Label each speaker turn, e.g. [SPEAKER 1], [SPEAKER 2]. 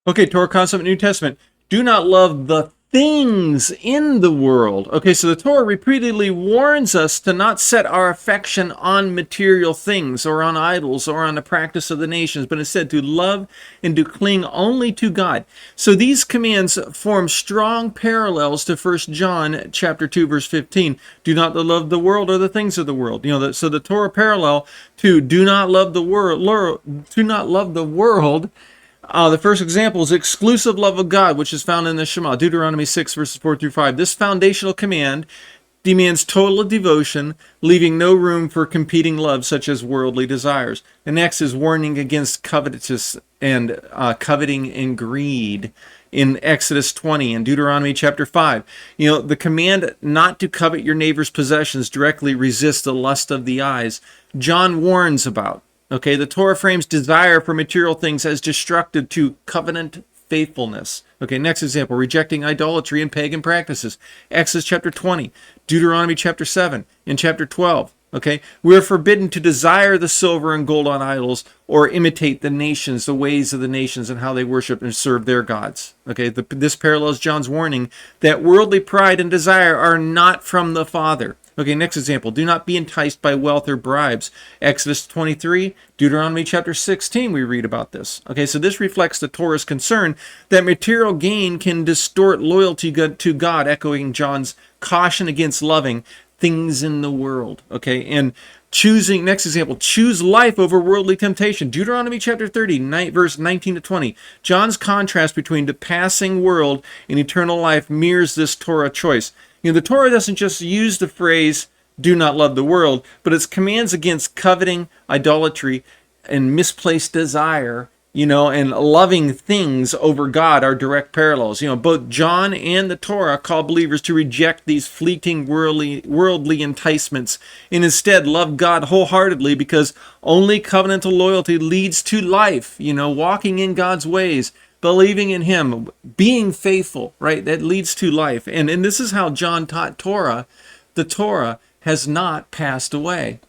[SPEAKER 1] Okay, Torah concept, New Testament. Do not love the things in the world. Okay, so the Torah repeatedly warns us to not set our affection on material things or on idols or on the practice of the nations, but instead to love and to cling only to God. So these commands form strong parallels to 1 John chapter 2, verse 15. Do not love the world or the things of the world. So the Torah parallel to do not love the world, the first example is exclusive love of God, which is found in the Shema, Deuteronomy 6, verses 4 through 5. This foundational command demands total devotion, leaving no room for competing love such as worldly desires. The next is warning against covetous and coveting and greed in Exodus 20 and Deuteronomy chapter 5. The command not to covet your neighbor's possessions directly resists the lust of the eyes. John warns about. Okay, the Torah frames desire for material things as destructive to covenant faithfulness. Okay, next example, rejecting idolatry and pagan practices. Exodus chapter 20, Deuteronomy chapter 7, and chapter 12. Okay, we are forbidden to desire the silver and gold on idols or imitate the nations, the ways of the nations and how they worship and serve their gods. Okay, this parallels John's warning that worldly pride and desire are not from the Father. Okay, next example. Do not be enticed by wealth or bribes. Exodus 23, Deuteronomy chapter 16, we read about this. Okay, so this reflects the Torah's concern that material gain can distort loyalty to God, echoing John's caution against loving things in the world. Okay, and next example, choose life over worldly temptation. Deuteronomy chapter 30, verse 19 to 20. John's contrast between the passing world and eternal life mirrors this Torah choice. The Torah doesn't just use the phrase, do not love the world, but its commands against coveting, idolatry, and misplaced desire, and loving things over God are direct parallels. Both John and the Torah call believers to reject these fleeting worldly enticements and instead love God wholeheartedly, because only covenantal loyalty leads to life, walking in God's ways, believing in Him, being faithful, right? That leads to life. And this is how John taught Torah. The Torah has not passed away.